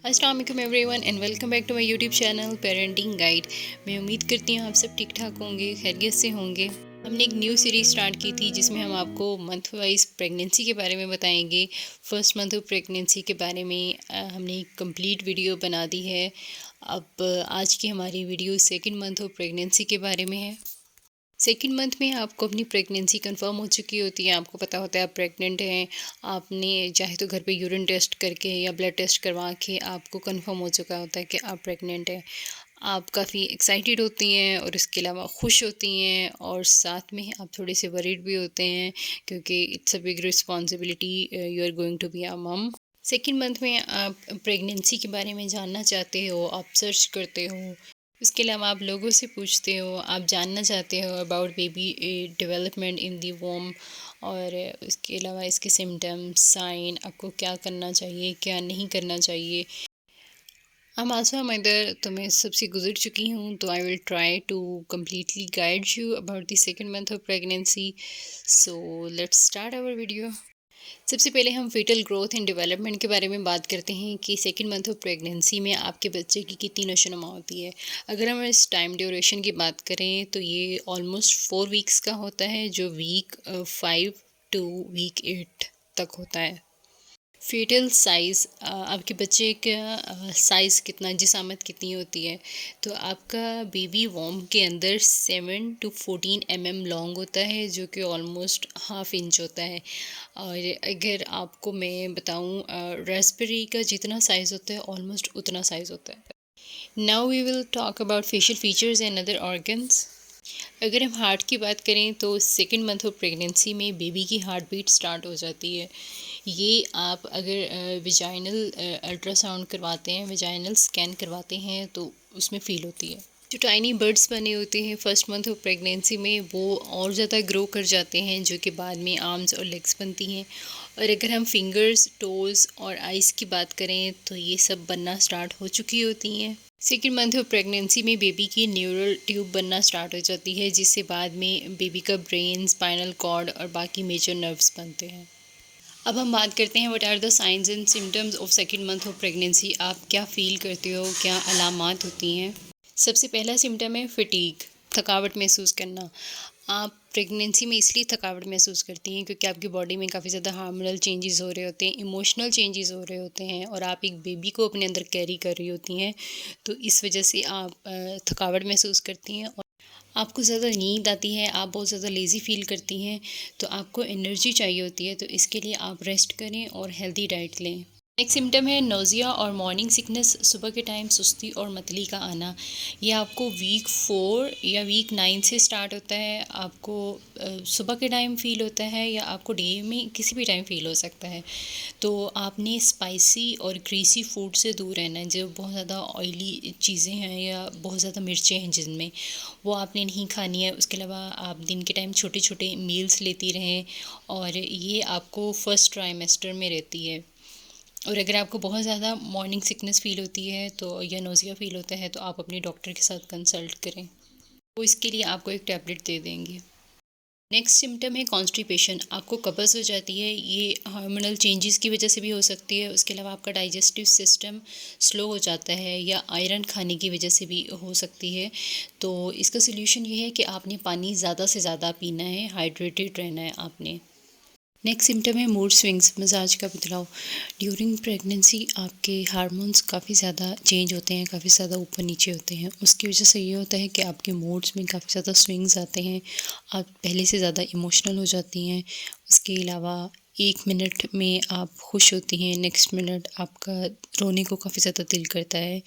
अस्सलाम वालेकुम everyone and welcome back to my YouTube channel parenting guide. मैं उम्मीद करती हूँ आप सब ठीक ठाक होंगे, खैरियत से होंगे। हमने एक न्यू सीरीज़ स्टार्ट की थी जिसमें हम आपको मंथ वाइज प्रेगनेंसी के बारे में बताएंगे। फर्स्ट मंथ ऑफ प्रेगनेंसी के बारे में हमने एक कंप्लीट वीडियो बना दी है। अब आज की हमारी video second month of pregnancy के बारे में है। सेकेंड मंथ में आपको अपनी प्रेगनेंसी कंफर्म हो चुकी होती है, आपको पता होता है आप प्रेग्नेंट हैं। आपने चाहे तो घर पे यूरिन टेस्ट करके या ब्लड टेस्ट करवा के आपको कंफर्म हो चुका होता है कि आप प्रेग्नेंट हैं। आप काफ़ी एक्साइटेड होती हैं और इसके अलावा खुश होती हैं, और साथ में आप थोड़े से वरीड भी होते हैं क्योंकि it's a big responsibility, you are going to be a mum. Second month में आप प्रेगनेंसी के बारे में जानना चाहते हो, आप सर्च करते हो, उसके अलावा आप लोगों से पूछते हो, आप जानना चाहते हो अबाउट बेबी डेवलपमेंट इन दी वोम, और उसके अलावा इसके सिम्टम्स, साइन, आपको क्या करना चाहिए क्या नहीं करना चाहिए। I'm also a mother, तो मैं सबसे गुजर चुकी हूँ, तो I will try to completely guide you about the second month of pregnancy. So let's start our video. सबसे पहले हम फीटल ग्रोथ एंड डेवलपमेंट के बारे में बात करते हैं कि सेकेंड मंथ ऑफ प्रेगनेंसी में आपके बच्चे की कितनी नशोनुमा होती है। अगर हम इस टाइम ड्यूरेशन की बात करें तो ये ऑलमोस्ट 4 वीक्स का होता है, जो वीक 5 टू वीक 8 तक होता है। फीटल साइज़, आपके बच्चे का साइज़ कितना, जिसामत कितनी होती है, तो आपका बेबी वॉर्म के अंदर 7 to 14 mm लॉन्ग होता है, जो कि ऑलमोस्ट हाफ इंच होता है। और अगर आपको मैं बताऊं, रास्पबेरी का जितना साइज़ होता है ऑलमोस्ट उतना साइज़ होता है। Now we will talk about facial features and other organs. अगर हम हार्ट की बात करें तो सेकेंड मंथ ऑफ प्रेगनेंसी में बेबी की हार्ट बीट स्टार्ट हो जाती है। ये आप अगर विजाइनल अल्ट्रासाउंड करवाते हैं, विजाइनल स्कैन करवाते हैं, तो उसमें फ़ील होती है। जो टाइनी बर्ड्स बने होते हैं फर्स्ट मंथ ऑफ प्रेगनेंसी में, वो और ज़्यादा ग्रो कर जाते हैं, जो कि बाद में आर्म्स और लेग्स बनती हैं। और अगर हम फिंगर्स, टोज़ और आइज़ की बात करें तो ये सब बनना स्टार्ट हो चुकी होती हैं। सेकेंड मंथ ऑफ प्रेगनेंसी में बेबी की न्यूरल ट्यूब बनना स्टार्ट हो जाती है, जिससे बाद में बेबी का ब्रेन, स्पाइनल कॉर्ड और बाकी मेजर नर्व्स बनते हैं। अब हम बात करते हैं what are the science and symptoms of second month of pregnancy. आप क्या फ़ील करते हो, क्या अलामात होती हैं। सबसे पहला सिम्टम है फटीग, थकावट महसूस करना। आप प्रेगनेंसी में इसलिए थकावट महसूस करती हैं क्योंकि आपकी बॉडी में काफ़ी ज़्यादा हार्मोनल चेंजेस हो रहे होते हैं, इमोशनल चेंजेस हो रहे होते हैं, और आप एक बेबी को अपने अंदर कैरी कर रही होती हैं, तो इस वजह से आप थकावट महसूस करती हैं। और आपको ज़्यादा नींद आती है, आप बहुत ज़्यादा लेज़ी फ़ील करती हैं, तो आपको एनर्जी चाहिए होती है, तो इसके लिए आप रेस्ट करें और हेल्दी डाइट लें। नेक्स्ट सिम्टम है नोज़िया और मॉर्निंग सिकनेस, सुबह के टाइम सुस्ती और मतली का आना। ये आपको वीक 4 या वीक 9 से स्टार्ट होता है। आपको सुबह के टाइम फ़ील होता है या आपको डे में किसी भी टाइम फ़ील हो सकता है। तो आपने स्पाइसी और ग्रीसी फूड से दूर रहना है, जो बहुत ज़्यादा ऑयली चीज़ें हैं या बहुत ज़्यादा मिर्चें हैं जिनमें, वो आपने नहीं खानी है। उसके अलावा आप दिन के टाइम छोटे छोटे मील्स लेती रहें, और ये आपको फर्स्ट ट्राइमेस्टर में रहती है। और अगर आपको बहुत ज़्यादा मॉर्निंग सिकनेस फ़ील होती है तो या नोज़िया फ़ील होता है, तो आप अपने डॉक्टर के साथ कंसल्ट करें, वो इसके लिए आपको एक टैबलेट दे देंगे। नेक्स्ट सिम्टम है कॉन्स्टिपेशन, आपको कब्ज़ हो जाती है। ये हार्मोनल चेंजेस की वजह से भी हो सकती है। उसके अलावा आपका डाइजेस्टिव सिस्टम स्लो हो जाता है, या आयरन खाने की वजह से भी हो सकती है। तो इसका सल्यूशन ये है कि आपने पानी ज़्यादा से ज़्यादा पीना है, हाइड्रेटेड रहना है आपने। नेक्स्ट सिम्टम है मूड स्विंग्स, मिजाज का बदलाव। ड्यूरिंग प्रेगनेंसी आपके हार्मोन्स काफ़ी ज़्यादा चेंज होते हैं, काफ़ी ज़्यादा ऊपर नीचे होते हैं। उसकी वजह से ये होता है कि आपके मूड्स में काफ़ी ज़्यादा स्विंग्स आते हैं, आप पहले से ज़्यादा इमोशनल हो जाती हैं। उसके अलावा 1 मिनट में आप खुश होती हैं, नेक्स्ट मिनट आपका रोने को काफ़ी ज़्यादा दिल करता है,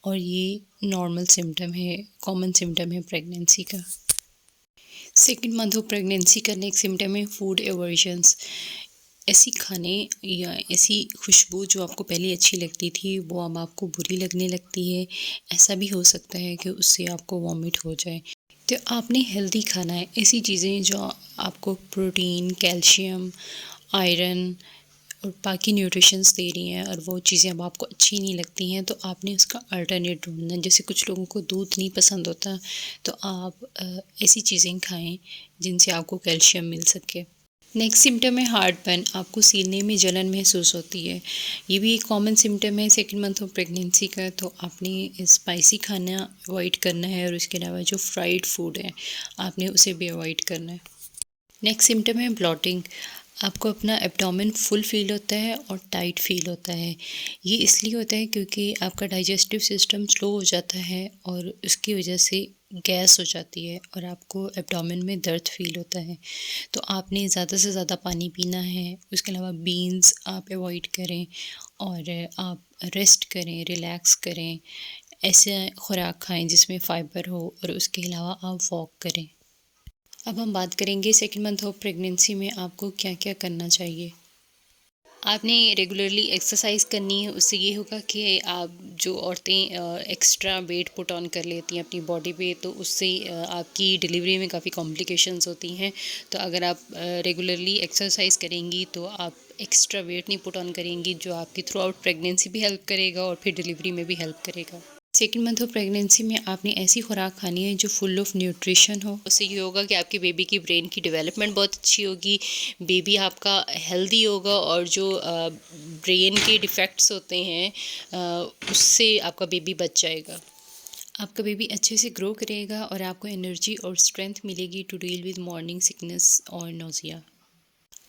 और ये नॉर्मल सिम्टम है, कॉमन सिम्टम है प्रेगनेंसी का। सेकेंड मंथ ऑफ प्रेगनेंसी का नेक्स्ट सिम्टम है फूड एवर्जन्स। ऐसी खाने या ऐसी खुशबू जो आपको पहले अच्छी लगती थी, वो अब आपको बुरी लगने लगती है। ऐसा भी हो सकता है कि उससे आपको वॉमिट हो जाए। तो आपने हेल्दी खाना है, ऐसी चीज़ें जो आपको प्रोटीन, कैल्शियम, आयरन और बाकी न्यूट्रिशंस दे रही हैं, और वो चीज़ें अब आपको अच्छी नहीं लगती हैं, तो आपने उसका अल्टरनेट ढूंढना है। जैसे कुछ लोगों को दूध नहीं पसंद होता, तो आप ऐसी चीज़ें खाएं जिनसे आपको कैल्शियम मिल सके। नेक्स्ट सिम्टम है हार्ट बर्न। आपको सीने में जलन महसूस होती है। ये भी एक कॉमन सिम्टम है सेकंड मंथ ऑफ प्रेगनेंसी का। तो आपने स्पाइसी खाना अवॉइड करना है और उसके अलावा जो फ्राइड फूड है आपने उसे भी अवॉइड करना है। नेक्स्ट सिम्टम है ब्लॉटिंग। आपको अपना एब्डोमेन फुल फील होता है और टाइट फील होता है। ये इसलिए होता है क्योंकि आपका डाइजेस्टिव सिस्टम स्लो हो जाता है और उसकी वजह से गैस हो जाती है और आपको एब्डोमेन में दर्द फील होता है। तो आपने ज़्यादा से ज़्यादा पानी पीना है। उसके अलावा बीन्स आप अवॉइड करें और आप रेस्ट करें, रिलैक्स करें। ऐसे खुराक खाएं जिसमें फ़ाइबर हो और उसके अलावा आप वॉक करें। अब हम बात करेंगे सेकंड मंथ ऑफ प्रेगनेंसी में आपको क्या क्या करना चाहिए। आपने रेगुलरली एक्सरसाइज करनी है। उससे ये होगा कि आप जो औरतें एक्स्ट्रा वेट पुट ऑन कर लेती हैं अपनी बॉडी पे, तो उससे आपकी डिलीवरी में काफ़ी कॉम्प्लिकेशंस होती हैं। तो अगर आप रेगुलरली एक्सरसाइज करेंगी तो आप एक्स्ट्रा वेट नहीं पुट ऑन करेंगी, जो आपकी थ्रू आउट प्रेगनेंसी भी हेल्प करेगा और फिर डिलीवरी में भी हेल्प करेगा। सेकेंड मंथ ऑफ प्रेगनेंसी में आपने ऐसी खुराक खानी है जो फुल ऑफ न्यूट्रिशन हो। उससे ये होगा कि आपके बेबी की ब्रेन की डेवलपमेंट बहुत अच्छी होगी, बेबी आपका हेल्दी होगा और जो ब्रेन के डिफेक्ट्स होते हैं उससे आपका बेबी बच जाएगा। आपका बेबी अच्छे से ग्रो करेगा और आपको एनर्जी और स्ट्रेंथ मिलेगी to deal with morning sickness और नोज़िया।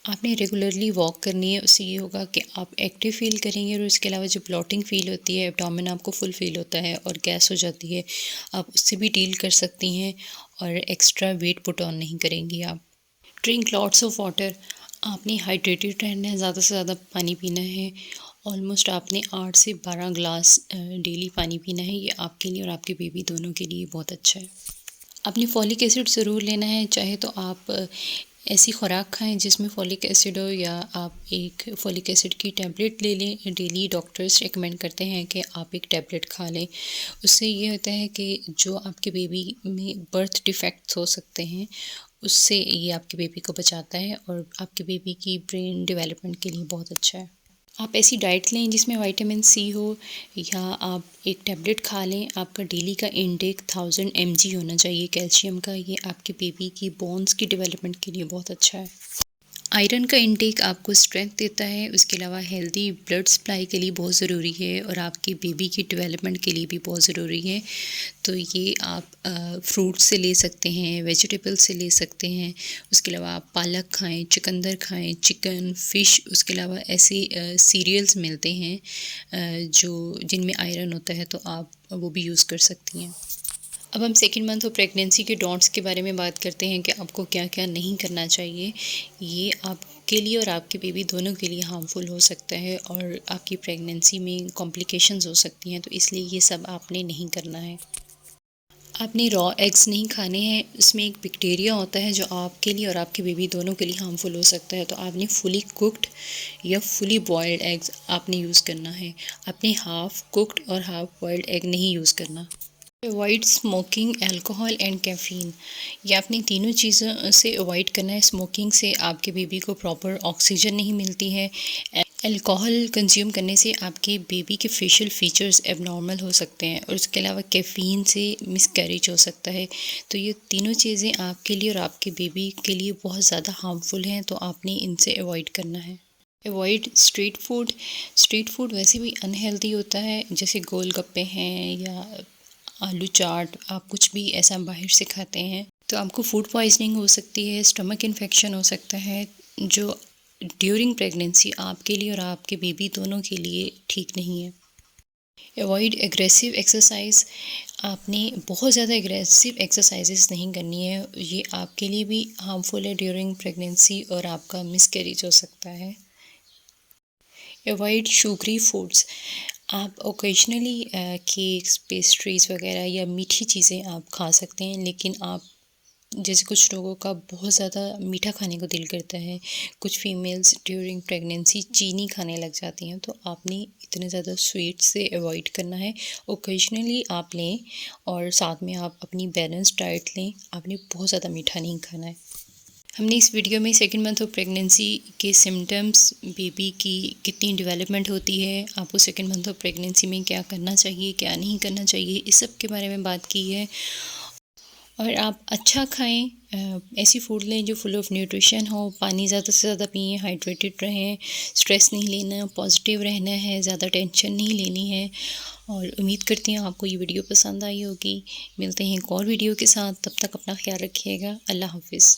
आपने रेगुलरली वॉक करनी है। उससे ये होगा कि आप एक्टिव फील करेंगे और उसके अलावा जो ब्लॉटिंग फ़ील होती है, एब्डोमेन आपको फुल फील होता है और गैस हो जाती है, आप उससे भी डील कर सकती हैं और एक्स्ट्रा वेट पुट ऑन नहीं करेंगी आप। Drink lots of water. आपने हाइड्रेटेड रहना है, ज़्यादा से ज़्यादा पानी पीना है। ऑलमोस्ट आपने 8 से 12 ग्लास डेली पानी पीना है। ये आपके लिए और आपके बेबी दोनों के लिए बहुत अच्छा है। आपने फॉलिक एसिड ज़रूर लेना है। चाहे तो आप ऐसी खुराक खाएं जिसमें फॉलिक एसिड हो, या आप एक फॉलिक एसिड की टैबलेट ले लें। डेली डॉक्टर्स रिकमेंड करते हैं कि आप एक टैबलेट खा लें। उससे ये होता है कि जो आपके बेबी में बर्थ डिफेक्ट्स हो सकते हैं उससे ये आपके बेबी को बचाता है और आपके बेबी की ब्रेन डेवलपमेंट के लिए बहुत अच्छा है। आप ऐसी डाइट लें जिसमें विटामिन सी हो, या आप एक टैबलेट खा लें। आपका डेली का इनटेक 1000 mg होना चाहिए कैल्शियम का। ये आपके बेबी की बोन्स की डेवलपमेंट के लिए बहुत अच्छा है। आयरन का इंटेक आपको स्ट्रेंथ देता है। उसके अलावा हेल्दी ब्लड सप्लाई के लिए बहुत ज़रूरी है और आपकी बेबी की डेवलपमेंट के लिए भी बहुत ज़रूरी है। तो ये आप फ्रूट से ले सकते हैं, वेजिटेबल से ले सकते हैं। उसके अलावा आप पालक खाएं, चुकंदर खाएं, चिकन, फ़िश। उसके अलावा ऐसे सीरियल्स मिलते हैं जो जिनमें आयरन होता है, तो आप वो भी यूज़ कर सकती हैं। अब हम सेकेंड मंथ ऑफ प्रेगनेंसी के डॉट्स के बारे में बात करते हैं कि आपको क्या क्या नहीं करना चाहिए। ये आपके लिए और आपके बेबी दोनों के लिए हार्मफुल हो सकता है और आपकी प्रेगनेंसी में कॉम्प्लिकेशंस हो सकती हैं, तो इसलिए ये सब आपने नहीं करना है। आपने रॉ एग्स नहीं खाने हैं। उसमें एक बैक्टीरिया होता है जो आपके लिए और आपके बेबी दोनों के लिए हार्मफुल हो सकता है। तो आपने फुली कुक्ड या फुली बॉयल्ड एग्स आपने यूज़ करना है। आपने हाफ़ कुक्ड और हाफ़ बॉयल्ड एग नहीं यूज़ करना। Avoid smoking, alcohol and caffeine. ये आपने तीनों चीज़ों से अवॉइड करना है। स्मोकिंग से आपके बेबी को प्रॉपर ऑक्सीजन नहीं मिलती है। अल्कोहल कंज्यूम करने से आपके बेबी के फेशियल फीचर्स एबनॉर्मल हो सकते हैं और उसके अलावा कैफ़ीन से मिसकैरेज हो सकता है। तो ये तीनों चीज़ें आपके लिए और आपके बेबी के लिए बहुत ज़्यादा हार्मफुल हैं, तो आपने इनसे अवॉइड करना है। Avoid street food. Street food वैसे भी अनहेल्दी होता है, जैसे गोलगप्पे हैं या आलू चाट। आप कुछ भी ऐसा बाहर से खाते हैं तो आपको फूड पॉइजनिंग हो सकती है, स्टमक इन्फेक्शन हो सकता है, जो ड्यूरिंग प्रेगनेंसी आपके लिए और आपके बेबी दोनों के लिए ठीक नहीं है। Avoid aggressive exercise. आपने बहुत ज़्यादा एग्रेसिव एक्सरसाइजेस नहीं करनी है। ये आपके लिए भी हार्मफुल है ड्यूरिंग प्रेगनेंसी और आपका मिसकैरेज हो सकता है। Avoid sugary foods. आप ओकेजनली केक्स, पेस्ट्रीज़ वगैरह या मीठी चीज़ें आप खा सकते हैं, लेकिन आप जैसे कुछ लोगों का बहुत ज़्यादा मीठा खाने को दिल करता है, कुछ फीमेल्स ड्यूरिंग प्रेगनेंसी चीनी खाने लग जाती हैं, तो आपने इतने ज़्यादा स्वीट से अवॉइड करना है। ओकेजनली आप लें और साथ में आप अपनी बैलेंस डाइट लें। आपने बहुत ज़्यादा मीठा नहीं खाना है। हमने इस वीडियो में सेकेंड मंथ ऑफ प्रेगनेंसी के सिम्टम्स, बेबी की कितनी डेवलपमेंट होती है, आपको सेकेंड मंथ ऑफ प्रेगनेंसी में क्या करना चाहिए, क्या नहीं करना चाहिए, इस सब के बारे में बात की है। और आप अच्छा खाएं, ऐसी फूड लें जो फुल ऑफ न्यूट्रिशन हो, पानी ज़्यादा से ज़्यादा पिएं, हाइड्रेटेड रहें, स्ट्रेस नहीं लेना, पॉजिटिव रहना है, ज़्यादा टेंशन नहीं लेनी है। और उम्मीद करती हूँ आपको ये वीडियो पसंद आई होगी। मिलते हैं एक और वीडियो के साथ, तब तक अपना ख्याल रखिएगा। अल्लाह हाफिज़।